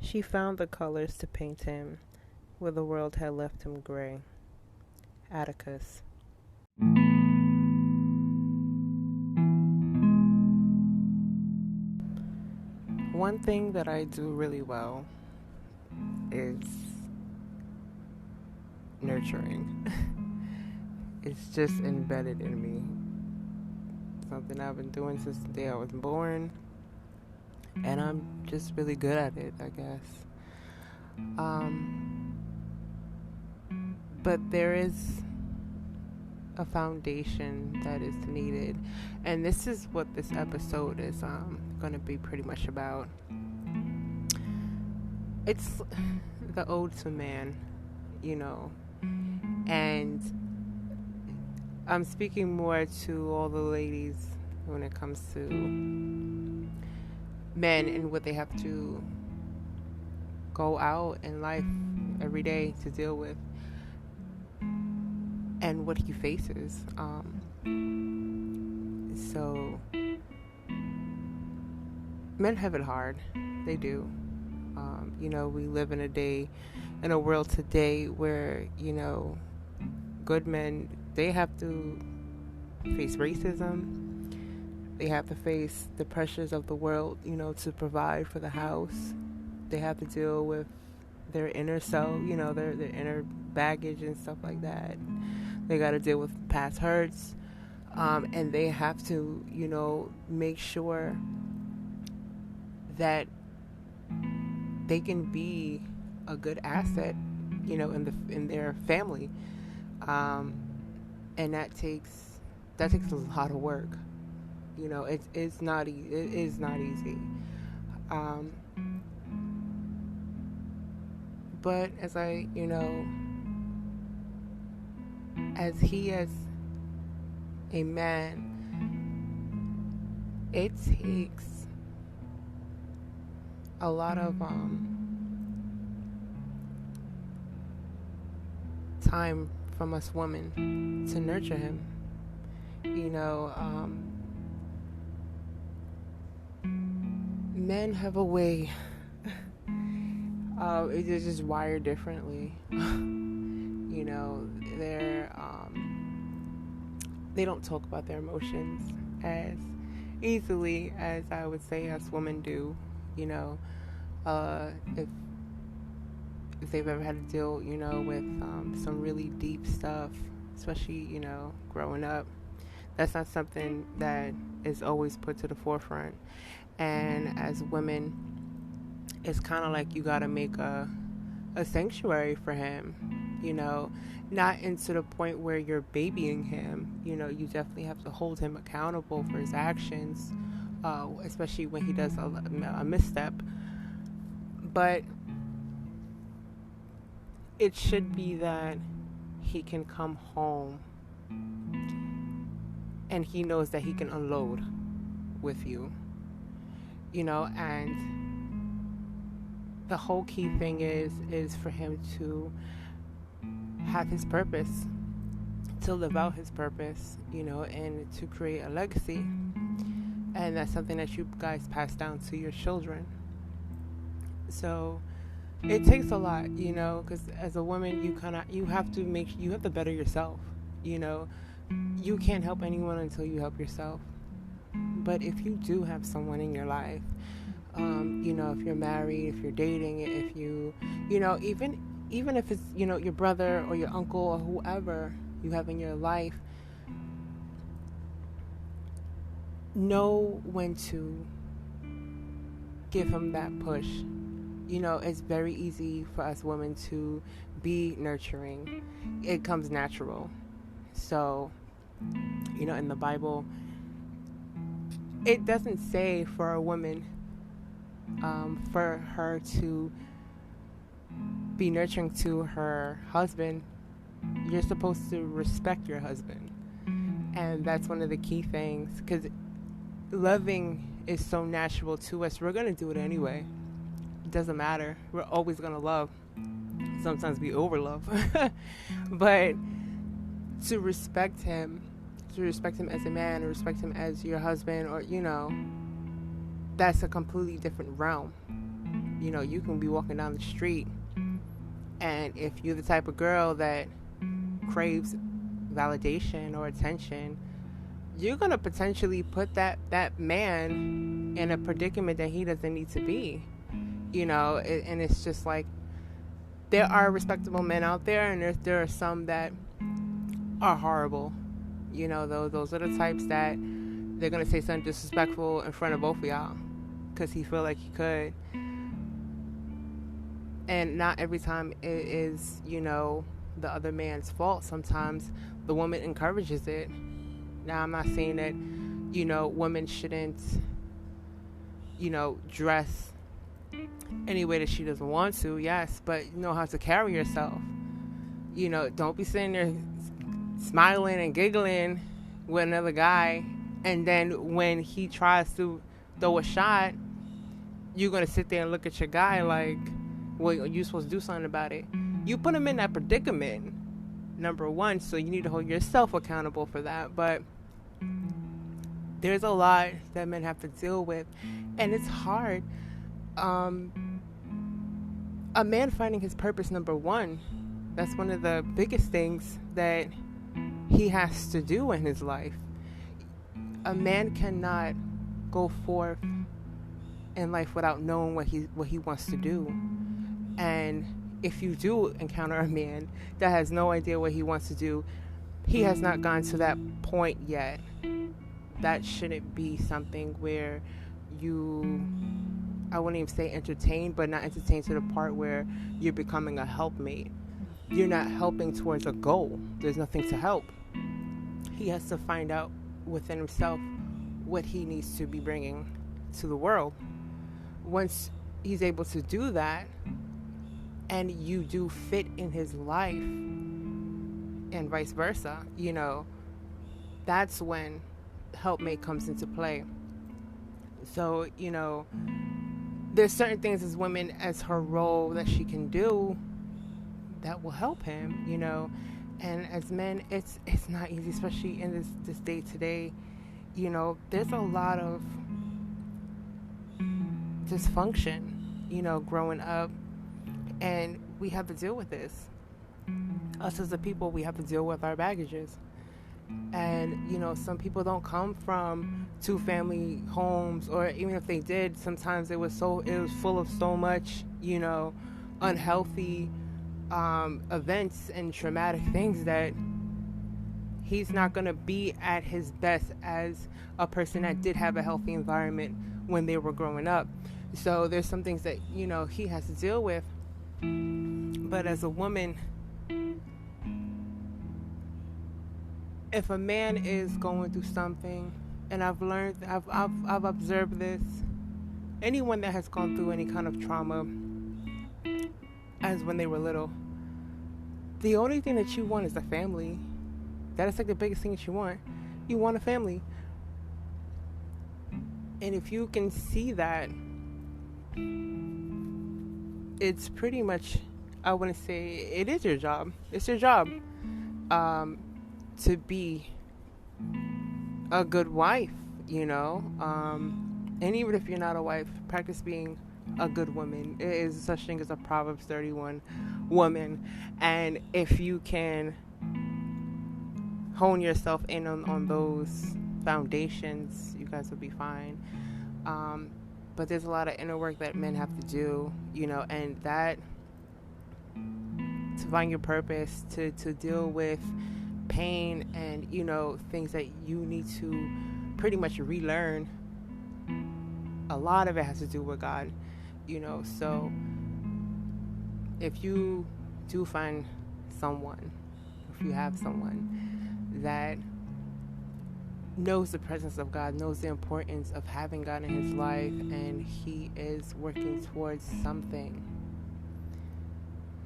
She found the colors to paint him where the world had left him gray. Atticus. One thing that I do really well is nurturing. It's just embedded in me. Something I've been doing since the day I was born, and I'm just really good at it, I guess. But there is a foundation that is needed, and this is what this episode is going to be pretty much about. It's the ode to man, and I'm speaking more to all the ladies when it comes to men and what they have to go out in life every day to deal with and what he faces. So men have it hard. They do. We live in a world today where, good men, they have to face racism. They have to face the pressures of the world, to provide for the house. They have to deal with their inner self, their inner baggage and stuff like that. They got to deal with past hurts. And they have to, make sure that they can be a good asset, in their family. And that takes a lot of work. It is not easy. But as a man, it takes a lot of time from us women to nurture him. Men have a way. It's just wired differently. They don't talk about their emotions as easily as I would say us women do. If they've ever had to deal, with some really deep stuff, especially, growing up, that's not something that is always put to the forefront. And as women, it's kind of like you got to make a sanctuary for him, not into the point where you're babying him. You definitely have to hold him accountable for his actions, especially when he does a misstep. But it should be that he can come home and he knows that he can unload with you, and the whole key thing is for him to have his purpose, to live out his purpose, and to create a legacy. And that's something that you guys pass down to your children. So it takes a lot, because as a woman, you have to better yourself. You can't help anyone until you help yourself. But if you do have someone in your life, if you're married, if you're dating, if you, even if it's, your brother or your uncle or whoever you have in your life, know when to give him that push. It's very easy for us women to be nurturing. It comes natural. So, in the Bible, it doesn't say for a woman, for her to be nurturing to her husband. You're supposed to respect your husband. And that's one of the key things, because loving is so natural to us. We're going to do it anyway. It doesn't matter. We're always going to love. Sometimes we overlove. But to respect him as a man, or respect him as your husband, or, that's a completely different realm. You can be walking down the street, and if you're the type of girl that craves validation or attention, you're going to potentially put that man in a predicament that he doesn't need to be. And it's just like, there are respectable men out there, and there are some that are horrible. Those are the types that they're going to say something disrespectful in front of both of y'all because he feel like he could. And not every time it is, the other man's fault. Sometimes the woman encourages it. Now, I'm not saying that, women shouldn't, dress any way that she doesn't want to, yes, but know how to carry yourself. Don't be sitting there smiling and giggling with another guy, and then when he tries to throw a shot, you're going to sit there and look at your guy like, well, you're supposed to do something about it. You put him in that predicament, number one, so you need to hold yourself accountable for that. But there's a lot that men have to deal with, and it's hard. A man finding his purpose, number one, that's one of the biggest things that he has to do in his life. A man cannot go forth in life without knowing what he wants to do. And if you do encounter a man that has no idea what he wants to do, he has not gone to that point yet. That shouldn't be something where I wouldn't even say entertain, but not entertain to the part where you're becoming a helpmate. You're not helping towards a goal. There's nothing to help. He has to find out within himself what he needs to be bringing to the world. Once he's able to do that, and you do fit in his life, and vice versa, that's when helpmate comes into play. So, there's certain things as women, as her role, that she can do that will help him, and as men, it's not easy, especially in this day today. There's a lot of dysfunction, growing up, and we have to deal with this. Us as a people, we have to deal with our baggages. And, some people don't come from two-family homes, or even if they did, sometimes it was full of so much, unhealthy events and traumatic things that he's not going to be at his best as a person that did have a healthy environment when they were growing up. So there's some things that, he has to deal with. But as a woman, if a man is going through something, and I've observed this, anyone that has gone through any kind of trauma as when they were little, the only thing that you want is a family. That is like the biggest thing that you want. You want a family. And if you can see that, it's pretty much, I wouldn't say it is your job. It's your job to be a good wife, and even if you're not a wife, practice being a good woman. It is such thing as a Proverbs 31 woman, and if you can hone yourself in on those foundations, you guys will be fine. But there's a lot of inner work that men have to do, and that, to find your purpose, to deal with pain and, things that you need to pretty much relearn. A lot of it has to do with God, so if you do find someone, if you have someone that knows the presence of God, knows the importance of having God in his life, and he is working towards something,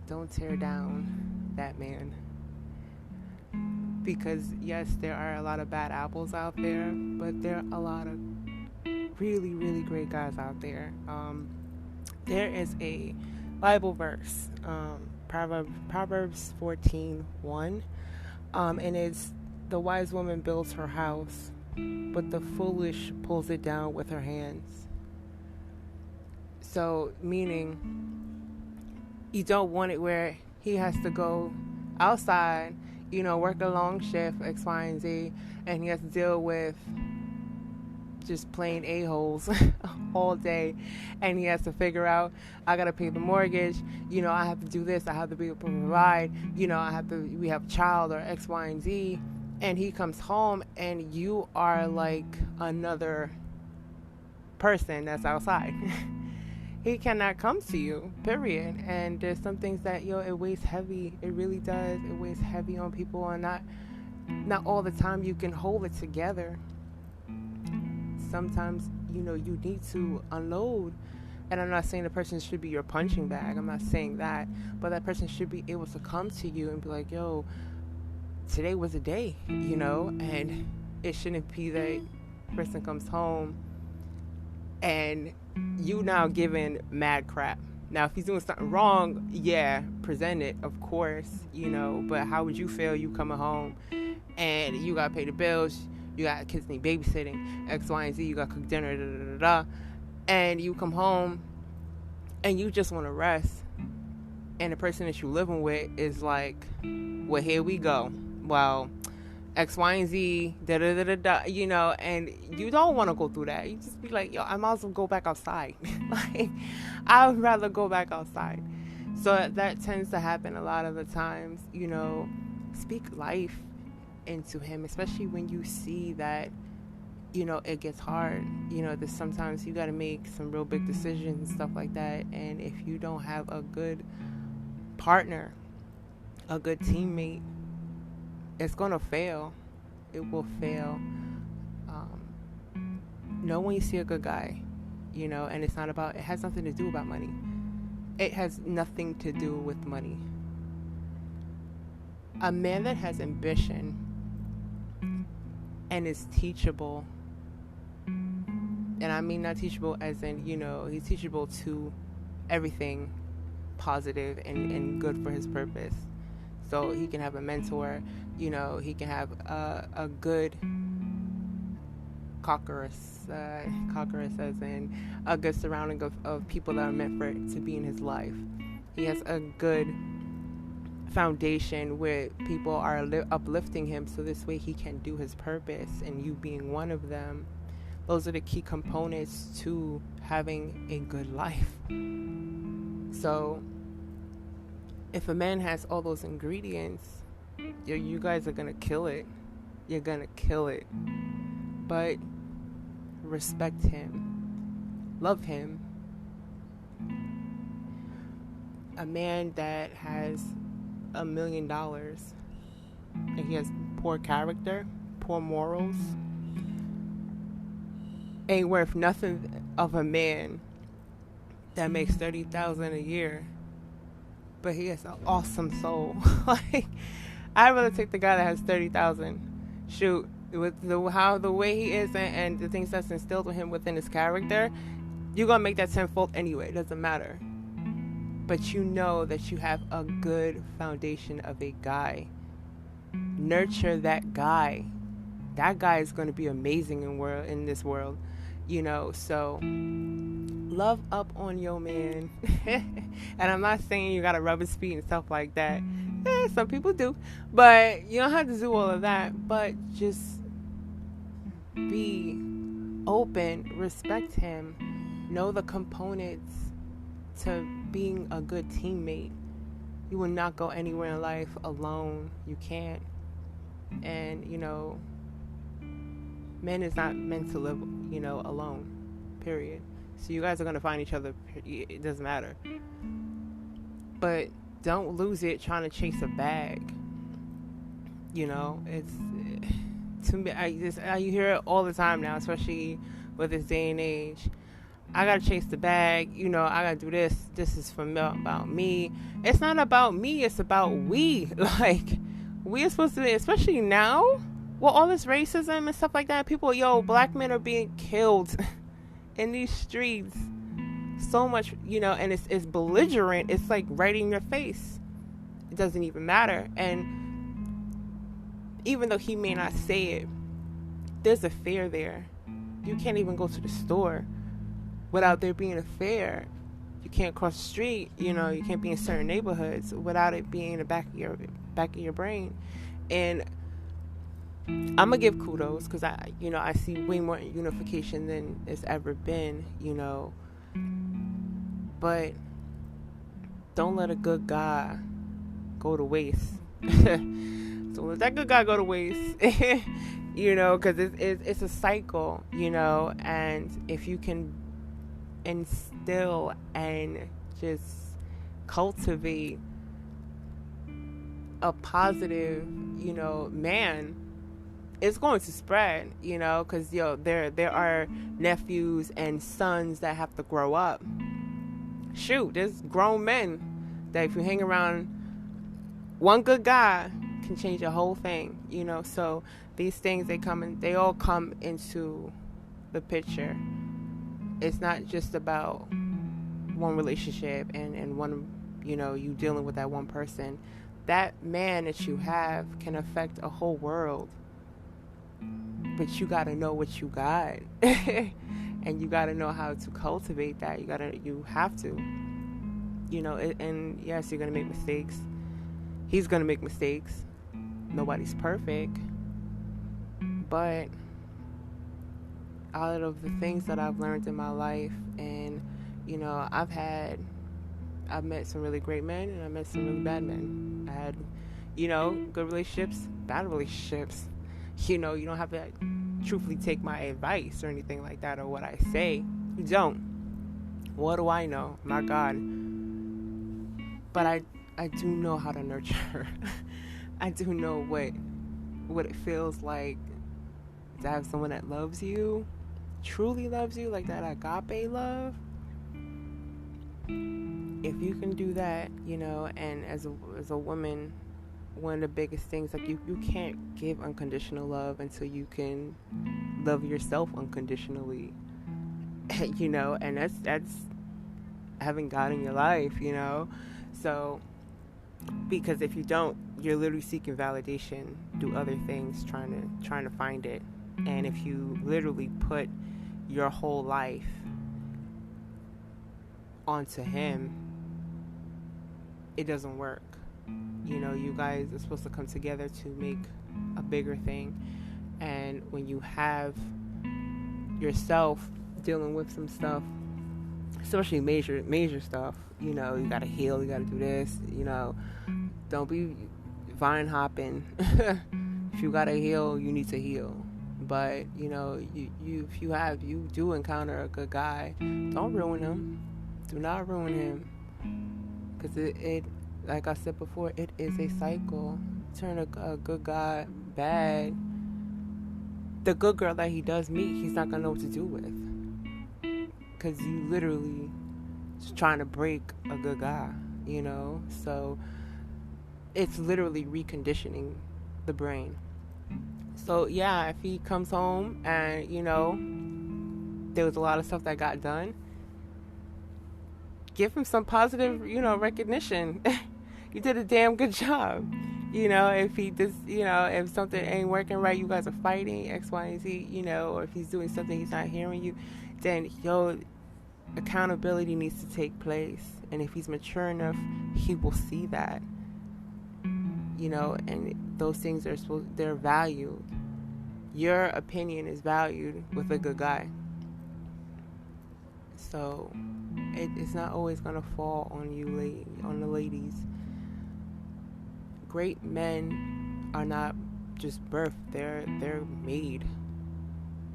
don't tear down that man. Because yes, there are a lot of bad apples out there, but there are a lot of really, really great guys out there. There is a Bible verse, Proverbs 14:1, and it's, the wise woman builds her house, but the foolish pulls it down with her hands. So, meaning you don't want it where he has to go outside, work a long shift, X, Y, and Z, and he has to deal with just plain a-holes all day, and he has to figure out, I gotta pay the mortgage, I have to do this, I have to be able to provide, we have a child or X, Y, and Z, and he comes home and you are like another person that's outside. He cannot come to you, period. And there's some things that it weighs heavy. It really does. It weighs heavy on people, and not all the time you can hold it together. Sometimes you need to unload. And I'm not saying the person should be your punching bag. I'm not saying that, but that person should be able to come to you and be like, yo, today was a day, and it shouldn't be that person comes home and you now giving mad crap. Now, if he's doing something wrong, yeah, present it, of course, but how would you feel you coming home and you got to pay the bills, you got kids need babysitting, X, Y, and Z, you got to cook dinner, da, da, da, da, and you come home and you just want to rest, and the person that you're living with is like, well, here we go. Well, X, Y, and Z, da da da da da, and you don't want to go through that. You just be like, yo, I might as well go back outside. Like, I would rather go back outside. So that tends to happen a lot of the times, speak life into him, especially when you see that, it gets hard. That sometimes you got to make some real big decisions and stuff like that. And if you don't have a good partner, a good teammate, it's going to fail. It will fail. Know when you see a good guy, and it has nothing to do about money. It has nothing to do with money. A man that has ambition and is teachable, and I mean not teachable as in, he's teachable to everything positive and good for his purpose. So he can have a mentor, he can have a good caucus as in a good surrounding of people that are meant for it to be in his life. He has a good foundation where people are uplifting him, so this way he can do his purpose, and you being one of them. Those are the key components to having a good life. So if a man has all those ingredients, you guys are gonna kill it. You're gonna kill it. But respect him, love him. A man that has $1 million and he has poor character, poor morals, ain't worth nothing of a man that makes $30,000 a year, but he has an awesome soul. Like, I'd rather take the guy that has $30,000. Shoot, with the way he is and the things that's instilled with him within his character, you're gonna make that tenfold anyway. It doesn't matter. But you know that you have a good foundation of a guy. Nurture that guy. That guy is going to be amazing in this world, So love up on your man. And I'm not saying you gotta rub his feet and stuff like that. Some people do, but you don't have to do all of that. But just be open, respect him, know the components to being a good teammate. You will not go anywhere in life alone. You can't. And men is not meant to live alone, period. So you guys are going to find each other. It doesn't matter. But don't lose it trying to chase a bag. It's, to me, you hear it all the time now, especially with this day and age. I gotta chase the bag, I gotta do this. This is about me. It's not about me, it's about we. Like, we are supposed to be, especially now, with all this racism and stuff like that. People, black men are being killed in these streets. So much, and it's belligerent. It's like right in your face. It doesn't even matter. And even though he may not say it, there's a fear there. You can't even go to the store without there being a fear You can't cross the street, you know, you can't be in certain neighborhoods without it being in the back of your brain. And I'm gonna give kudos because I see way more unification than it's ever been, you know. But don't let a good guy go to waste. Don't let that good guy go to waste. You know, because it's a cycle, you know. And if you can instill and just cultivate a positive, you know, man, it's going to spread, you know, because there are nephews and sons that have to grow up. Shoot, there's grown men that if you hang around one good guy can change a whole thing, you know. So these things, they all come into the picture. It's not just about one relationship and one, you know, you dealing with that one person. That man that you have can affect a whole world. But you got to know what you got. And you got to know how to cultivate that. You have to. You know, and yes, you're going to make mistakes. He's going to make mistakes. Nobody's perfect. But out of the things that I've learned in my life, and, you know, I've met some really great men, and I met some really bad men. I had, you know, good relationships, bad relationships. You know, you don't have to truthfully take my advice or anything like that, or what I say. You don't. What do I know? My God. But I do know how to nurture. I do know what it feels like to have someone that loves you, truly loves you, like that agape love. If you can do that, you know, and as a woman, one of the biggest things, like, you can't give unconditional love until you can love yourself unconditionally. You know, and that's having God in your life, you know. So, because if you don't, you're literally seeking validation through other things, trying to find it. And if you literally put your whole life onto him, it doesn't work. You know, you guys are supposed to come together to make a bigger thing. And when you have yourself dealing with some stuff, especially major stuff, you know, you gotta heal, you gotta do this, you know, don't be vine hopping. If you gotta heal, you need to heal. But, you know, if you do encounter a good guy, don't ruin him. Do not ruin him. Because it like I said before, it is a cycle. Turn a good guy bad, the good girl that he does meet, he's not gonna know what to do with. Because you literally just trying to break a good guy, you know? So it's literally reconditioning the brain. So yeah, if he comes home and, you know, there was a lot of stuff that got done, give him some positive, you know, recognition. You did a damn good job. You know, if he does, you know, if something ain't working right, you guys are fighting, X, Y, and Z, you know, or if he's doing something, he's not hearing you, then, accountability needs to take place. And if he's mature enough, he will see that. You know, and those things they're valued. Your opinion is valued with a good guy. So it's not always gonna fall on you, on the ladies. Great men are not just birthed; they're made.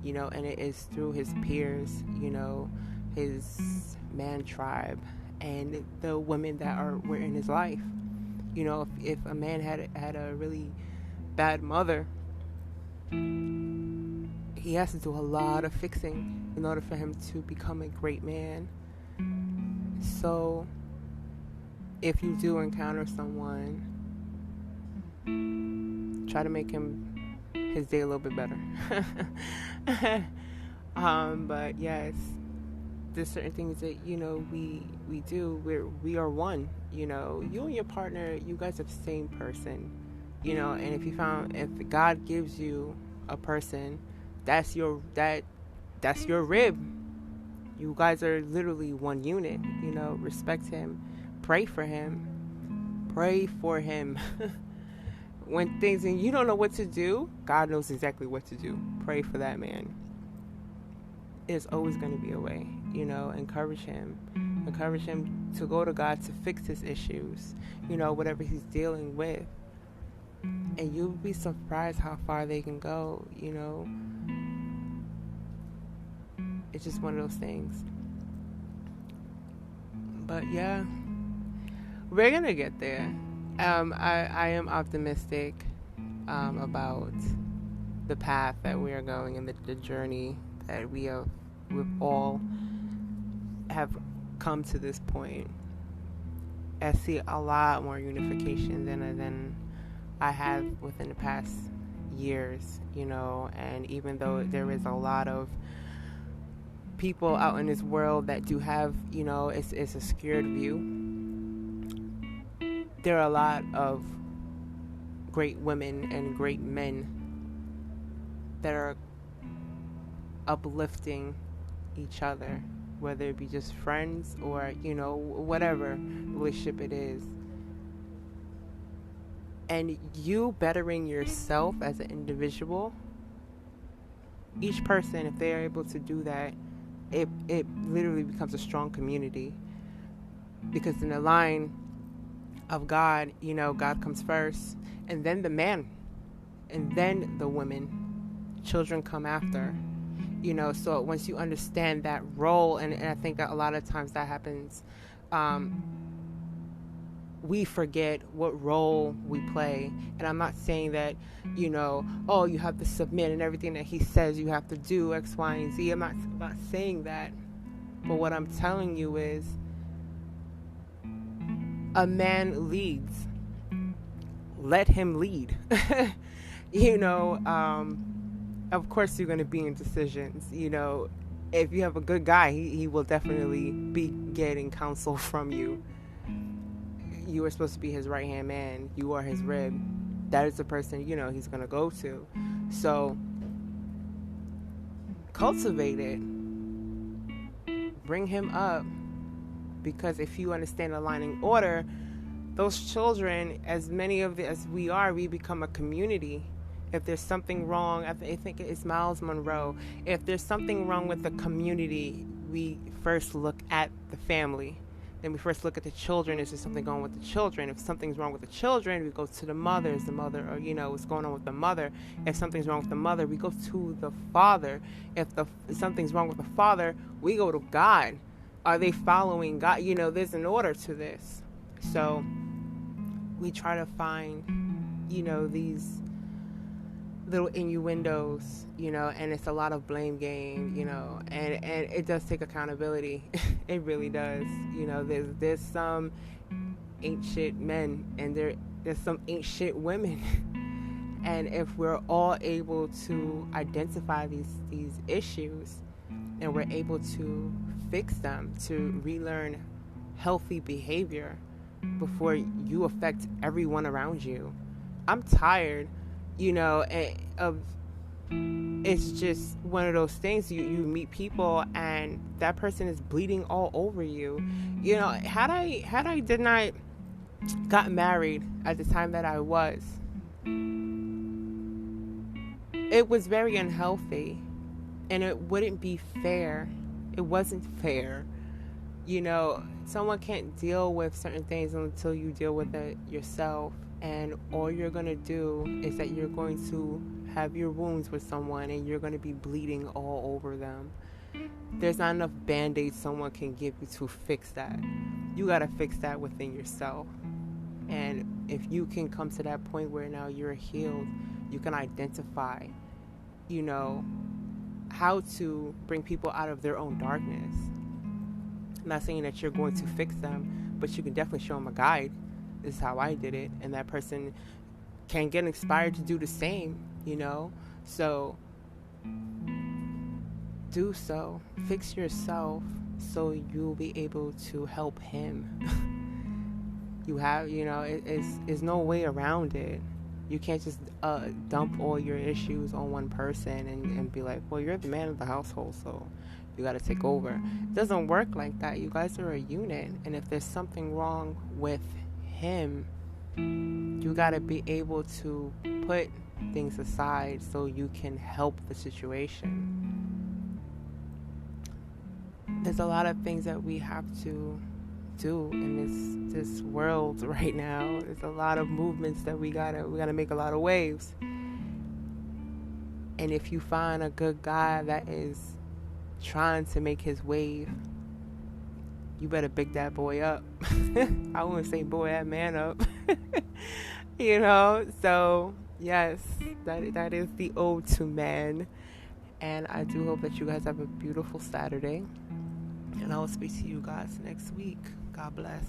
You know, and it is through his peers. You know, his man tribe, and the women that were in his life. You know, if a man had a really bad mother, he has to do a lot of fixing in order for him to become a great man. So, if you do encounter someone, try to make his day a little bit better. But yes, there's certain things that, you know, we do. We are one. You know, you and your partner, you guys are the same person. You know, and if God gives you a person, that's your rib. You guys are literally one unit. Respect him, pray for him, pray for him. When things and you don't know what to do, God knows exactly what to do. Pray for that man. There's always going to be a way. Encourage him to go to God to fix his issues, whatever he's dealing with. And you'll be surprised how far they can go. It's just one of those things. But yeah, we're gonna get there. I am optimistic about the path that we are going and the journey that we've all have come to this point. I see a lot more unification than I have within the past years, and even though there is a lot of people out in this world that do have, it's a skewed view, there are a lot of great women and great men that are uplifting each other, whether it be just friends or, whatever relationship it is. And you bettering yourself as an individual, each person, if they are able to do that, it literally becomes a strong community. Because in the line of God, God comes first, and then the man, and then the women. Children come after. So once you understand that role, and I think that a lot of times that happens, we forget what role we play. And I'm not saying that, you have to submit and everything that he says you have to do X, Y, and Z. I'm not saying that. But what I'm telling you is, a man leads. Let him lead. Of course you're going to be in decisions. If you have a good guy, he will definitely be getting counsel from you. You are supposed to be his right-hand man. You are his rib. That is the person, he's going to go to. So, cultivate it. Bring him up. Because if you understand aligning order, those children, as many of as we are, we become a community. If there's something wrong, I think it's Miles Monroe. If there's something wrong with the community, we first look at the family. Then we first look at the children. Is there something going with the children? If something's wrong with the children, we go to the mother. Is the mother, or what's going on with the mother? If something's wrong with the mother, we go to the father. If something's wrong with the father, we go to God. Are they following God? There's an order to this. So we try to find, these little innuendos, and it's a lot of blame game, and it does take accountability. It really does. There's some ain't shit men, and there's some ain't shit women. And if we're all able to identify these issues, and we're able to fix them, to relearn healthy behavior before you affect everyone around you. I'm tired, of it's just one of those things. You meet people and that person is bleeding all over you. Had I did not got married at the time that I was, it was very unhealthy, and it wouldn't be fair. It wasn't fair. Someone can't deal with certain things until you deal with it yourself. And all you're going to do is that you're going to have your wounds with someone, and you're going to be bleeding all over them. There's not enough Band-Aids someone can give you to fix that. You got to fix that within yourself. And if you can come to that point where now you're healed, you can identify, how to bring people out of their own darkness. I'm not saying that you're going to fix them, but you can definitely show them a guide. This is how I did it, and that person can get inspired to do the same, So do so. Fix yourself so you'll be able to help him. You have, it's no way around it. You can't just dump all your issues on one person and be like, well, you're the man of the household, so you got to take over. It doesn't work like that. You guys are a unit, and if there's something wrong with him, you got to be able to put things aside so you can help the situation. There's a lot of things that we have to do in this world right now. There's a lot of movements that we gotta make a lot of waves. And if you find a good guy that is trying to make his wave, you better big that boy up. I wouldn't say boy, that man up. You know, so yes, that is the ode to men. And I do hope that you guys have a beautiful Saturday. And I will speak to you guys next week. God bless.